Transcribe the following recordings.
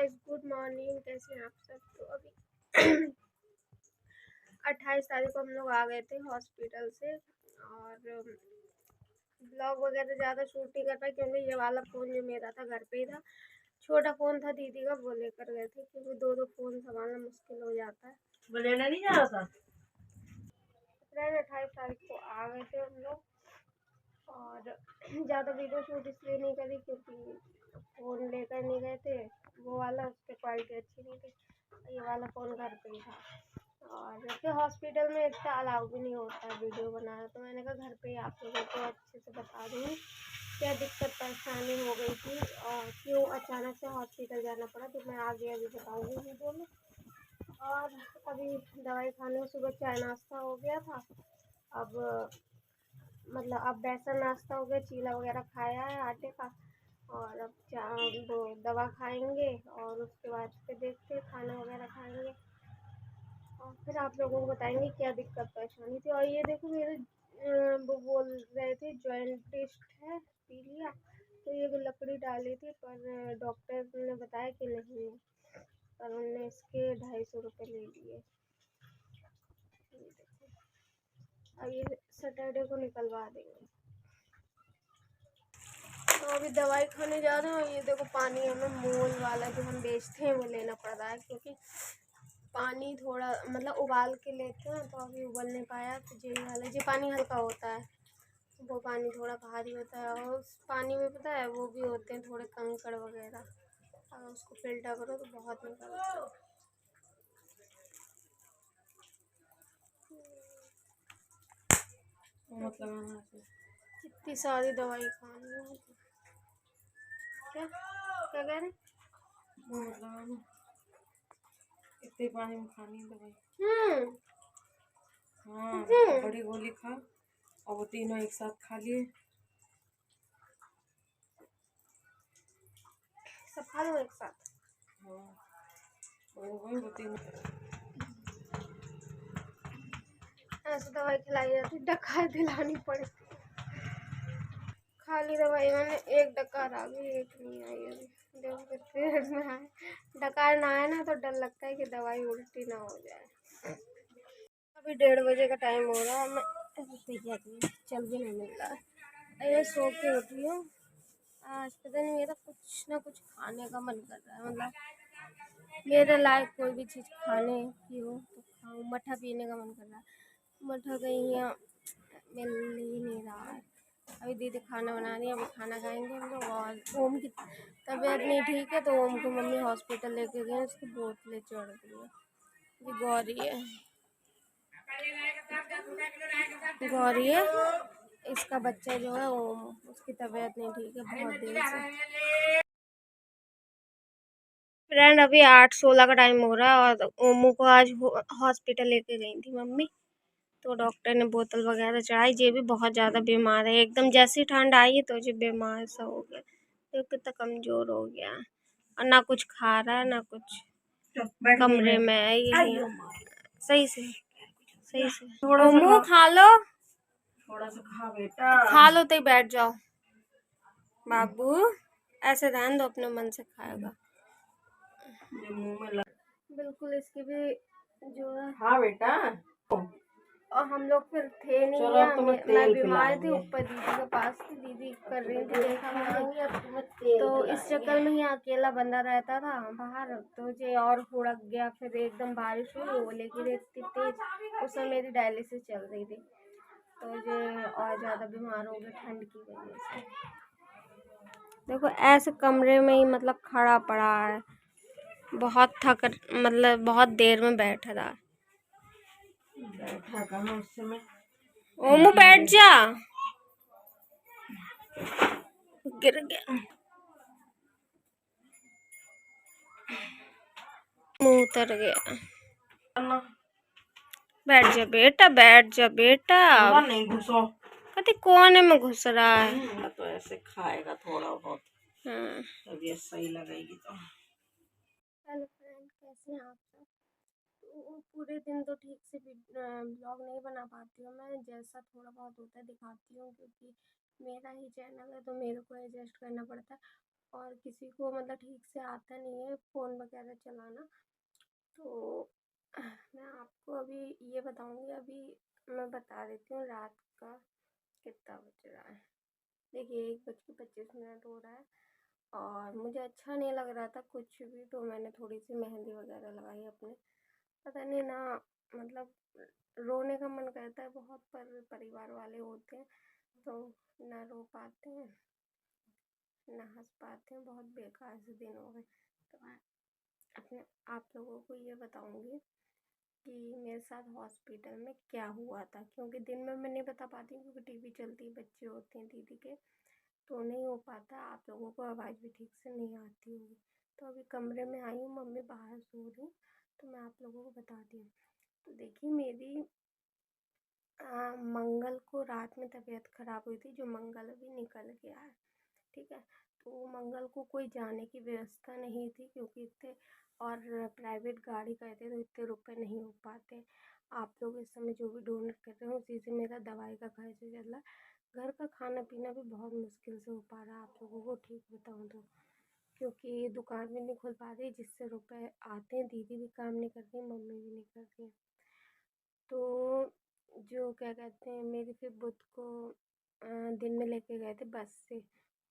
Guys, good morning. कैसे हैं आप सब? तो अभी 28 तारीख को हम लोग आ गए थे हॉस्पिटल से, और ब्लॉग वगैरह ज़्यादा शूट नहीं कर पाए क्योंकि ये वाला फ़ोन जो मेरा था घर पे ही था। छोटा फ़ोन था दीदी का, वो लेकर गए थे क्योंकि दो दो फ़ोन संभालना मुश्किल हो जाता है। वो लेना नहीं जा रहा था। 28 तारीख को आ गए थे हम लोग, और ज़्यादा वीडियो शूट इसलिए नहीं करी क्योंकि फ़ोन लेकर नहीं गए थे। वो वाला उस पर क्वालिटी अच्छी नहीं थी, ये वाला फ़ोन घर पे ही था। और फिर हॉस्पिटल में इतना अलाउ भी नहीं होता है वीडियो बनाना, तो मैंने कहा घर पे ही आप लोगों को अच्छे से बता दूँगी क्या दिक्कत परेशानी हो गई थी और क्यों अचानक से हॉस्पिटल जाना पड़ा। तो मैं आगे अभी बताऊँगी वीडियो में। और अभी दवाई खाने में सुबह चाय नाश्ता हो गया था। अब अब बेसन नाश्ता हो गया, चीला वगैरह खाया है आटे का, और अब वो दवा खाएंगे और उसके बाद फिर देखते खाना वगैरह खाएंगे और फिर आप लोगों को बताएंगे क्या दिक्कत परेशानी थी। और ये देखो मेरे वो बोल रहे थे जॉइंट टेस्ट है, पी लिया, तो ये लकड़ी डाली थी पर डॉक्टर ने बताया कि नहीं है, पर उन्होंने इसके 250 रुपये ले लिए। अब ये सैटरडे को निकलवा देंगे। तो अभी दवाई खाने जा रहे हैं, और ये देखो पानी हमें मोल वाला जो हम बेचते हैं वो लेना पड़ रहा है क्योंकि पानी थोड़ा उबाल के लेते हैं, तो अभी उबल नहीं पाया। तो ये वाला जो पानी हल्का होता है वो पानी थोड़ा भारी होता है, और उस पानी में पता है वो भी होते हैं थोड़े कंकड़ वगैरह, अगर उसको फिल्टर करो तो बहुत निकलता है। कितनी सारी दवाई खानी है। क्या क्या कह रहे? इतने पानी में खानी है दवाई। हाँ, बड़ी गोली खा और वो तीनों एक साथ खा लिए। सब खा लो एक साथ। हाँ, वो तीनों। ऐसे दवाई खिलाई जाती, डकार दिलानी पड़ती। खाली दवाई मैंने एक डकार आ गई, एक नहीं आई अभी। देखो कितनी देर में आए। डकार ना आए ना तो डर लगता है कि दवाई उल्टी ना हो जाए। अभी 1:30 बजे का टाइम हो रहा है, मैं चल भी नहीं मिल रहा है। ये सो के उठी हूँ। आज पता नहीं मेरा कुछ ना कुछ खाने का मन कर रहा है, मेरे लायक कोई भी चीज़ खाने की हो तो खाऊँ। मट्ठा पीने का मन कर रहा है, मट्ठा कहीं यहाँ मिल ही नहीं रहा है। अभी दीदी खाना बना रही है, अभी खाना खाएंगे हम लोग। और ओम की तबीयत नहीं ठीक है तो ओम को मम्मी हॉस्पिटल लेके गए, उसकी बोतलें चढ़ गई है। ये गौरी है, इसका बच्चा जो है ओम, उसकी तबीयत नहीं ठीक है बहुत देर से। फ्रेंड अभी 8:16 का टाइम हो रहा है, और ओमू को आज हॉस्पिटल लेके गई थी मम्मी, तो डॉक्टर ने बोतल वगैरह चढ़ाई। ये भी बहुत ज़्यादा बीमार है, एकदम जैसी ठंड आई है तो ये बीमार सा हो गया, तो कितना कमज़ोर हो गया और ना कुछ खा रहा है ना कुछ, कमरे में है ये। सही से सही से ओमू खा लो, थोड़ा सा खा बेटा, खा लो तो ही बैठ जाओ बाबू, ऐसे ध्यान दो अपने मन से खाएगा। मुंह में लग। बिल्कुल इसकी भी जो है। हाँ बेटा, और हम लोग फिर थे नहीं चलो यहाँ, अब तुम्हें मैं तेल बीमार थी, पिलाएंगे। ऊपर दीदी के पास थी, दीदी कर रही थी देखा तो इस चक्कर में ही अकेला बंदा रहता था बाहर, तो ये और हुड़क गया। फिर एकदम बारिश हुई, वो लेकिन इतनी तेज, उस समय मेरी डायलिसिस चल रही थी, तो ये और ज़्यादा बीमार हो गया ठंड की वजह से। देखो ऐसे कमरे में ही खड़ा पड़ा है, बहुत थक बहुत देर में बैठ रहा है। बैठा कहाँ उस समय। ओमू बैठ जा, गिर गया, मुंह उतर गया। बैठ जा बेटा, बैठ जा बेटा। नहीं घुसो, कति कोने में घुस रहा है। तो ऐसे खाएगा थोड़ा बहुत, हाँ। तबीयत सही लगेगी तो। हेलो फ्रेंड, कैसे हैं आप सब? तो पूरे दिन तो ठीक से ब्लॉग नहीं बना पाती हूँ मैं, जैसा थोड़ा बहुत होता है दिखाती हूँ क्योंकि मेरा ही चैनल है तो मेरे को एडजस्ट करना पड़ता है। और किसी को मतलब ठीक से आता नहीं है फ़ोन वगैरह चलाना। तो मैं आपको अभी ये बताऊँगी, अभी मैं बता देती हूँ रात का कितना बज रहा है। देखिए 1:25 हो रहा है और मुझे अच्छा नहीं लग रहा था कुछ भी, तो मैंने थोड़ी सी मेहंदी वगैरह लगाई अपने। पता नहीं ना, मतलब रोने का मन करता है बहुत, पर परिवार वाले होते हैं तो ना रो पाते हैं ना हंस पाते हैं। बहुत बेकार से दिन हो गए। तो मैं अपने आप लोगों को ये बताऊंगी कि मेरे साथ हॉस्पिटल में क्या हुआ था, क्योंकि दिन में मैं नहीं बता पाती क्योंकि टीवी चलती है, बच्चे होते हैं दीदी के, तो नहीं हो पाता। आप लोगों को आवाज़ भी ठीक से नहीं आती होगी। तो अभी कमरे में आई हूँ, मम्मी बाहर सो रही, तो मैं आप लोगों को बताती हूँ। तो देखिए मेरी मंगल को रात में तबीयत ख़राब हुई थी, जो मंगल अभी निकल गया है, ठीक है। तो मंगल को कोई जाने की व्यवस्था नहीं थी क्योंकि इतने, और प्राइवेट गाड़ी करते तो इतने रुपए नहीं हो पाते। आप लोग इस समय जो भी डोनेट कर रहे हो उसी से मेरा दवाई का खर्चा चल रहा है। घर का खाना पीना भी बहुत मुश्किल से हो पा रहा है आप लोगों को ठीक बताऊँ तो, क्योंकि दुकान भी नहीं खुल पा रही जिससे रुपए आते हैं। दीदी भी काम नहीं करती, मम्मी भी नहीं करती। तो जो क्या कहते हैं, मेरी फिर बुध को दिन में लेके गए थे बस से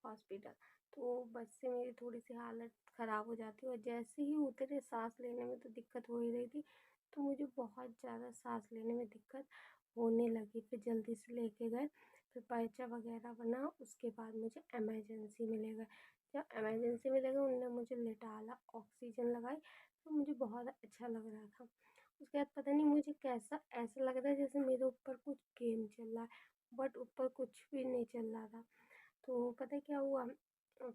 हॉस्पिटल। तो बस से मेरी थोड़ी सी हालत ख़राब हो जाती है और जैसे ही उतरे सांस लेने में तो दिक्कत हो ही रही थी, तो मुझे बहुत ज़्यादा सांस लेने में दिक्कत होने लगी। फिर जल्दी से लेके गए, फिर पर्चा वगैरह बना, उसके बाद मुझे इमरजेंसी में ले गए। जब इमरजेंसी में ले गए उन्होंने मुझे लेटाला, ऑक्सीजन लगाई, तो मुझे बहुत अच्छा लग रहा था। उसके बाद पता नहीं मुझे कैसा ऐसा लग रहा है जैसे मेरे ऊपर कुछ गेम चल रहा है, बट ऊपर कुछ भी नहीं चल रहा था। तो पता है क्या हुआ,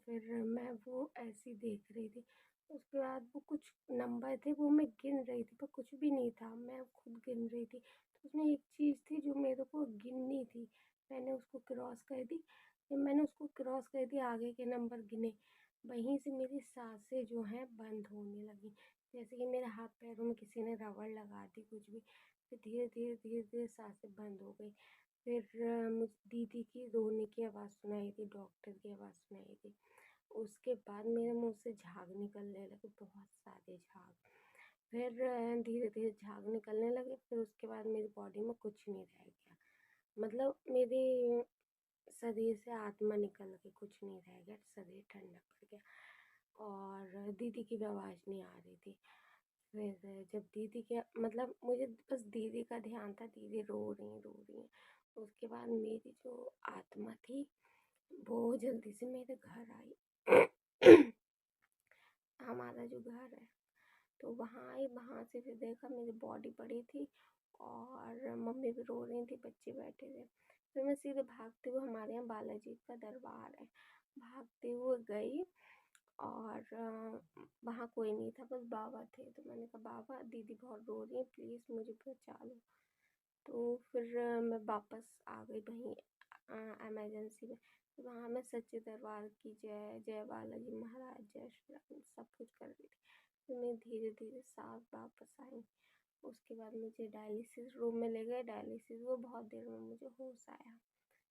फिर मैं वो ऐसी देख रही थी। उसके बाद वो कुछ नंबर थे, वो मैं गिन रही थी पर कुछ भी नहीं था, मैं खुद गिन रही थी। तो उसमें एक चीज़ थी जो मेरे को गिननी थी, मैंने उसको क्रॉस कर दी। जब मैंने उसको क्रॉस कर दी, आगे के नंबर गिने, वहीं से मेरी सांसें जो हैं बंद होने लगी, जैसे कि मेरे हाथ पैरों में किसी ने रबड़ लगा दी कुछ भी। फिर धीरे धीरे धीरे धीरे सांसें बंद हो गई। फिर मुझे दीदी की रोने की आवाज़ सुनाई दी, डॉक्टर की आवाज़ सुनाई दी। उसके बाद मेरे मुंह से झाग निकलने लगे, बहुत सारे झाग। फिर धीरे धीरे झाग निकलने लगे। फिर उसके बाद मेरी बॉडी में कुछ नहीं रह गया, मतलब मेरी शरीर से आत्मा निकल गई, कुछ नहीं रह गया, शरीर ठंडा पड़ गया और दीदी की भी आवाज़ नहीं आ रही थी। फिर जब दीदी के, मतलब मुझे बस दीदी का ध्यान था, दीदी रो रही हैं। उसके बाद मेरी जो आत्मा थी वो जल्दी से मेरे घर आई। हमारा जो घर है, तो वहाँ आई, वहाँ से फिर देखा मेरी बॉडी पड़ी थी और मम्मी भी रो रही थी, बच्चे बैठे थे। फिर मैं सीधे भागते हुए, हमारे यहाँ बालाजी का दरबार है, भागते हुए गई और वहाँ कोई नहीं था, बस बाबा थे। तो मैंने कहा बाबा दीदी बहुत रो रही है, प्लीज़ मुझे बचा लो। तो फिर मैं वापस आ गई वहीं इमरजेंसी में। तो वहाँ मैं सच्चे दरबार की जय, जय बालाजी महाराज, जय श्री राम सब कुछ कर रही थी। फिर मैं धीरे धीरे सांस वापस आई। उसके बाद मुझे डायलिसिस रूम में ले गए, डायलिसिस वो बहुत देर में मुझे होश आया।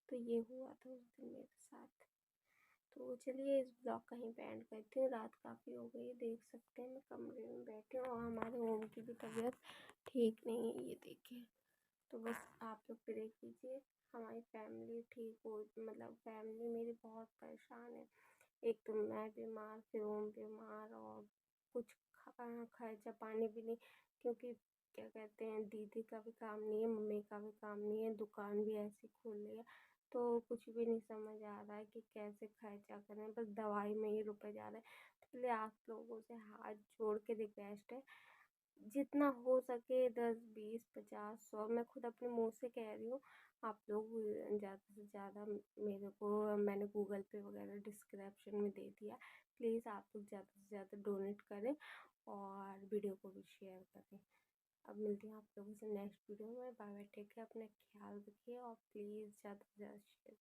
तो ये हुआ था उस दिन मेरे साथ। तो चलिए इस ब्लॉग का ही एंड करती हूँ, रात काफ़ी हो गई है, देख सकते हैं मैं कमरे में बैठी हूँ और हमारे ओम की भी तबीयत ठीक नहीं है, ये देखिए। तो बस आप लोग प्रे कीजिए हमारी फैमिली ठीक हो, मतलब फैमिली मेरी बहुत परेशान है। एक तो मैं बीमार, फिर ओम बीमार, और कुछ खर्चा पानी भी नहीं, क्योंकि क्या कहते हैं दीदी का भी काम नहीं है, मम्मी का भी काम नहीं है, दुकान भी ऐसी खोल लिया, तो कुछ भी नहीं समझ आ रहा है कि कैसे खर्चा करें, बस दवाई में ही रुपए जा रहे हैं। तो इसलिए आप लोगों से हाथ जोड़ के रिक्वेस्ट है, जितना हो सके 10 20 50 100, मैं खुद अपने मुंह से कह रही हूँ, आप लोग ज़्यादा से ज़्यादा मेरे को, मैंने गूगल पे वगैरह डिस्क्रिप्शन में दे दिया, प्लीज़ आप लोग ज़्यादा से ज़्यादा डोनेट करें और वीडियो को भी शेयर करें। अब मिलती हूँ आप लोगों से नेक्स्ट वीडियो में, बाय बाय, टेक केयर, अपना ख्याल रखिए और प्लीज़ ज़्यादा से ज़्यादा शेयर